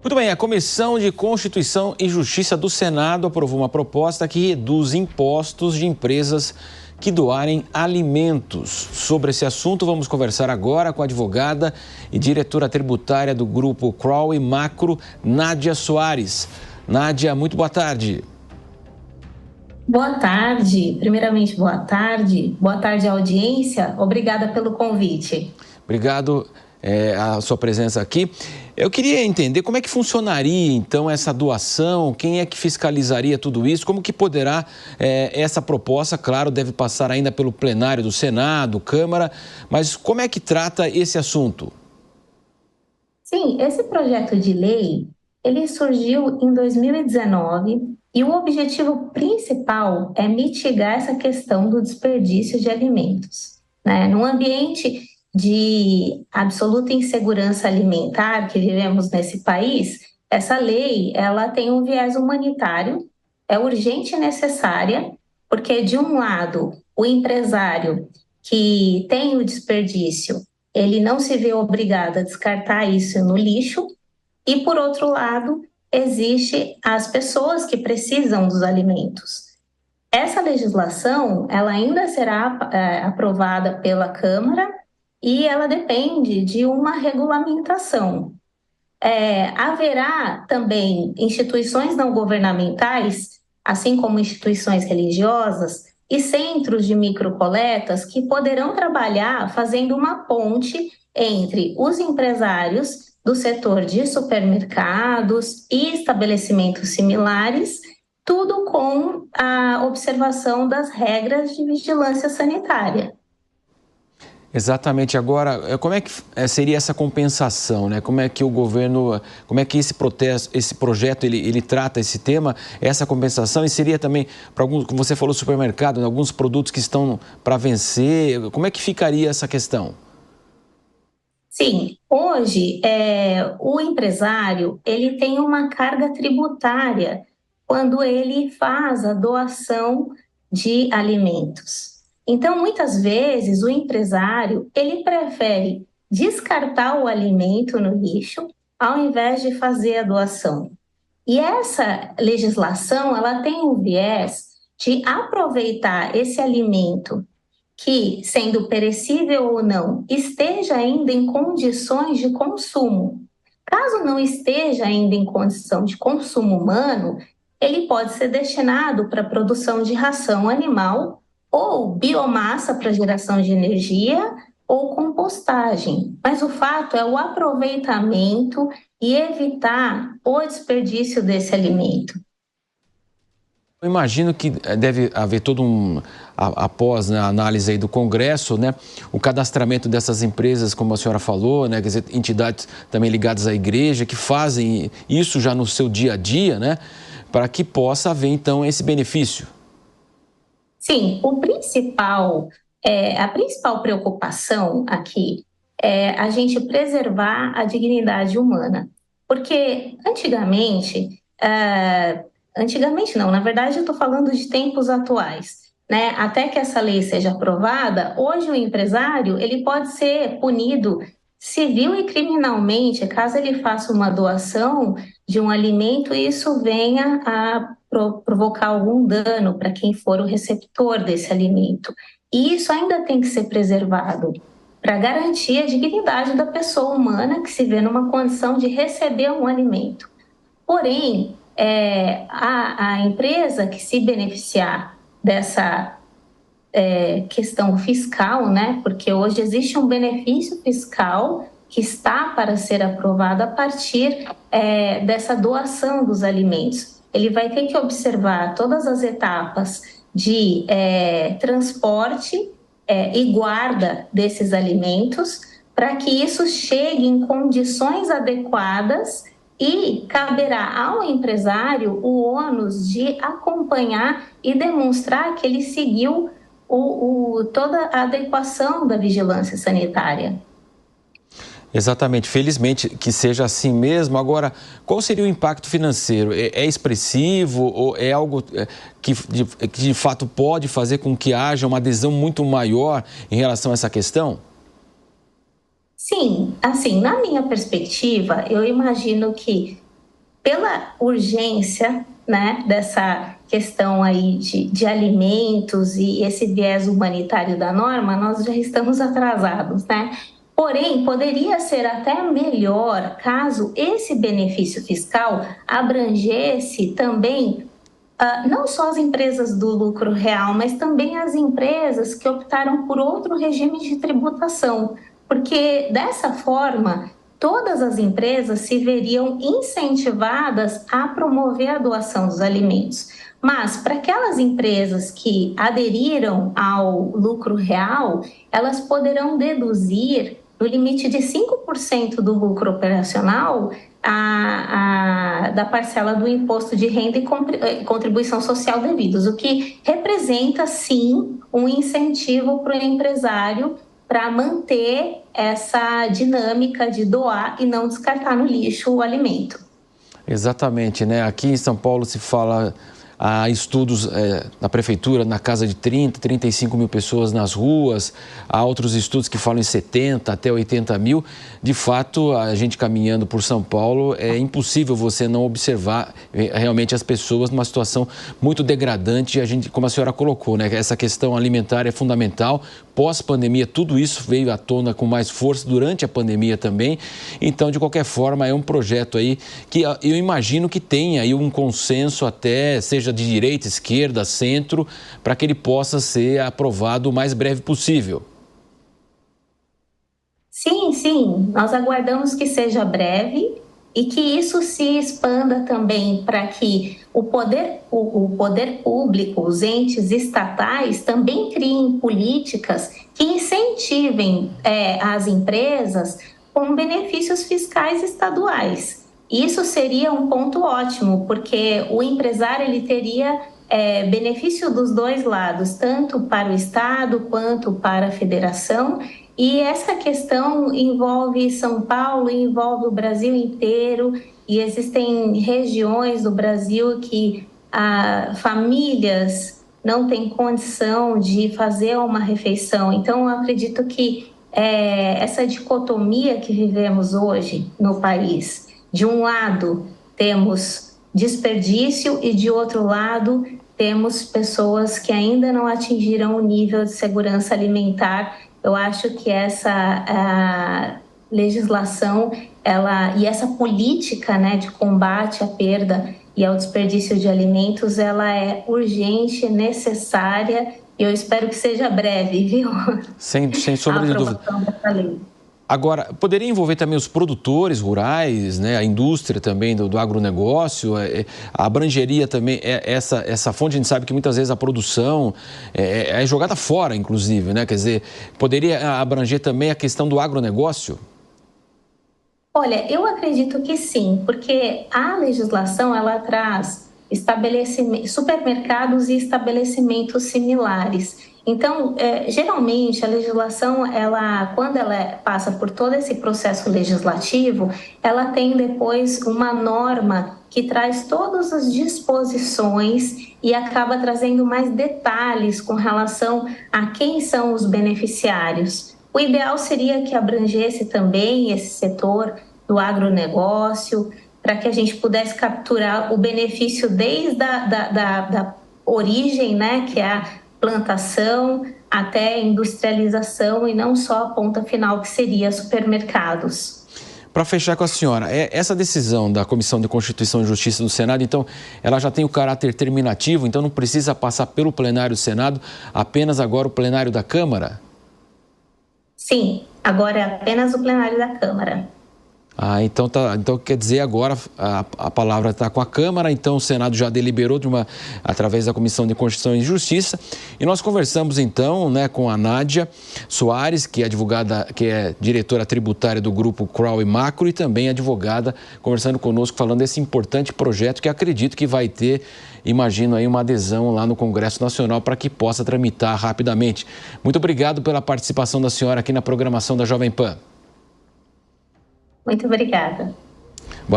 Muito bem, a Comissão de Constituição e Justiça do Senado aprovou uma proposta que reduz impostos de empresas que doarem alimentos. Sobre esse assunto, vamos conversar agora com a advogada e diretora tributária do Grupo Kroll e Macro, Nádia Soares. Nádia, muito boa tarde. Boa tarde. Primeiramente, boa tarde. Boa tarde, audiência. Obrigada pelo convite. Obrigado a sua presença aqui. Eu queria entender como é que funcionaria, então, essa doação, quem é que fiscalizaria tudo isso, como que poderá essa proposta, claro, deve passar ainda pelo plenário do Senado, Câmara, mas como é que trata esse assunto? Sim, esse projeto de lei, ele surgiu em 2019 e o objetivo principal é mitigar essa questão do desperdício de alimentos, né? Num ambiente de absoluta insegurança alimentar que vivemos nesse país, essa lei ela tem um viés humanitário, é urgente e necessária, porque, de um lado, o empresário que tem o desperdício, ele não se vê obrigado a descartar isso no lixo, e, por outro lado, existe as pessoas que precisam dos alimentos. Essa legislação ela ainda será aprovada pela Câmara e ela depende de uma regulamentação. Haverá também instituições não governamentais, assim como instituições religiosas e centros de microcoletas que poderão trabalhar fazendo uma ponte entre os empresários do setor de supermercados e estabelecimentos similares, tudo com a observação das regras de vigilância sanitária. Exatamente. Agora, como é que seria essa compensação, né? Como é que o governo, como é que esse projeto, ele trata esse tema, essa compensação, e seria também, para alguns, como você falou, supermercado, alguns produtos que estão para vencer, como é que ficaria essa questão? Sim, hoje o empresário ele tem uma carga tributária quando ele faz a doação de alimentos. Então, muitas vezes, o empresário ele prefere descartar o alimento no lixo ao invés de fazer a doação. E essa legislação ela tem um viés de aproveitar esse alimento que, sendo perecível ou não, esteja ainda em condições de consumo. Caso não esteja ainda em condição de consumo humano, ele pode ser destinado para a produção de ração animal ou biomassa para geração de energia ou compostagem. Mas o fato é o aproveitamento e evitar o desperdício desse alimento. Eu imagino que deve haver após, né, a análise aí do Congresso, né, o cadastramento dessas empresas, como a senhora falou, né, quer dizer, entidades também ligadas à igreja, que fazem isso já no seu dia a dia, né, para que possa haver, então, esse benefício. Sim, a principal preocupação aqui é a gente preservar a dignidade humana, porque antigamente não, na verdade eu estou falando de tempos atuais, né? Até que essa lei seja aprovada, hoje o empresário ele pode ser punido civil e criminalmente caso ele faça uma doação de um alimento e isso venha a provocar algum dano para quem for o receptor desse alimento. E isso ainda tem que ser preservado para garantir a dignidade da pessoa humana que se vê numa condição de receber um alimento. Porém, a empresa que se beneficiar dessa questão fiscal, né? Porque hoje existe um benefício fiscal que está para ser aprovado a partir dessa doação dos alimentos. Ele vai ter que observar todas as etapas de transporte e guarda desses alimentos para que isso chegue em condições adequadas e caberá ao empresário o ônus de acompanhar e demonstrar que ele seguiu toda a adequação da vigilância sanitária. Exatamente, felizmente que seja assim mesmo. Agora, qual seria o impacto financeiro? É expressivo ou é algo que de fato pode fazer com que haja uma adesão muito maior em relação a essa questão? Sim, assim, na minha perspectiva, eu imagino que pela urgência, né, dessa questão aí de alimentos e esse viés humanitário da norma, nós já estamos atrasados, né? Porém, poderia ser até melhor caso esse benefício fiscal abrangesse também não só as empresas do lucro real, mas também as empresas que optaram por outro regime de tributação, porque dessa forma todas as empresas se veriam incentivadas a promover a doação dos alimentos. Mas para aquelas empresas que aderiram ao lucro real, elas poderão deduzir no limite de 5% do lucro operacional da parcela do imposto de renda e contribuição social devidos, o que representa, sim, um incentivo para o empresário para manter essa dinâmica de doar e não descartar no lixo o alimento. Exatamente, né? Aqui em São Paulo se fala... Há estudos na prefeitura, na casa de 30, 35 mil pessoas nas ruas. Há outros estudos que falam em 70 até 80 mil. De fato, a gente caminhando por São Paulo, é impossível você não observar realmente as pessoas numa situação muito degradante. A gente, como a senhora colocou, né? Essa questão alimentar é fundamental. Pós-pandemia, tudo isso veio à tona com mais força durante a pandemia também. Então, de qualquer forma, é um projeto aí que eu imagino que tenha aí um consenso até, seja de direita, esquerda, centro, para que ele possa ser aprovado o mais breve possível. Sim, sim, nós aguardamos que seja breve e que isso se expanda também para que o poder público, os entes estatais também criem políticas que incentivem as empresas com benefícios fiscais estaduais. Isso seria um ponto ótimo, porque o empresário ele teria benefício dos dois lados, tanto para o Estado quanto para a federação. E essa questão envolve São Paulo, envolve o Brasil inteiro, e existem regiões do Brasil que famílias não têm condição de fazer uma refeição. Então, eu acredito que essa dicotomia que vivemos hoje no país, de um lado temos desperdício e de outro lado temos pessoas que ainda não atingiram o nível de segurança alimentar. Eu acho que essa legislação e essa política, né, de combate à perda e ao desperdício de alimentos, ela é urgente, necessária, e eu espero que seja breve, viu? Sem sombra de dúvida. Dessa lei. Agora, poderia envolver também os produtores rurais, né, a indústria também do agronegócio, abrangeria também essa fonte. A gente sabe que muitas vezes a produção é jogada fora, inclusive, né? Quer dizer, poderia abranger também a questão do agronegócio? Olha, eu acredito que sim, porque a legislação ela traz supermercados e estabelecimentos similares. Então, geralmente, a legislação, quando ela passa por todo esse processo legislativo, ela tem depois uma norma que traz todas as disposições e acaba trazendo mais detalhes com relação a quem são os beneficiários. O ideal seria que abrangesse também esse setor do agronegócio, para que a gente pudesse capturar o benefício desde da origem, né, que é a plantação até industrialização, e não só a ponta final, que seria supermercados. Para fechar com a senhora, essa decisão da Comissão de Constituição e Justiça do Senado, então, ela já tem o caráter terminativo, então não precisa passar pelo plenário do Senado, apenas agora o plenário da Câmara? Sim, agora é apenas o plenário da Câmara. Então quer dizer, agora a palavra está com a Câmara, então o Senado já deliberou através da Comissão de Constituição e Justiça, e nós conversamos então, né, com a Nádia Soares, que é diretora tributária do grupo Crowe e Macro, e também advogada, conversando conosco, falando desse importante projeto que acredito que vai ter, imagino aí, uma adesão lá no Congresso Nacional para que possa tramitar rapidamente. Muito obrigado pela participação da senhora aqui na programação da Jovem Pan. Muito obrigada.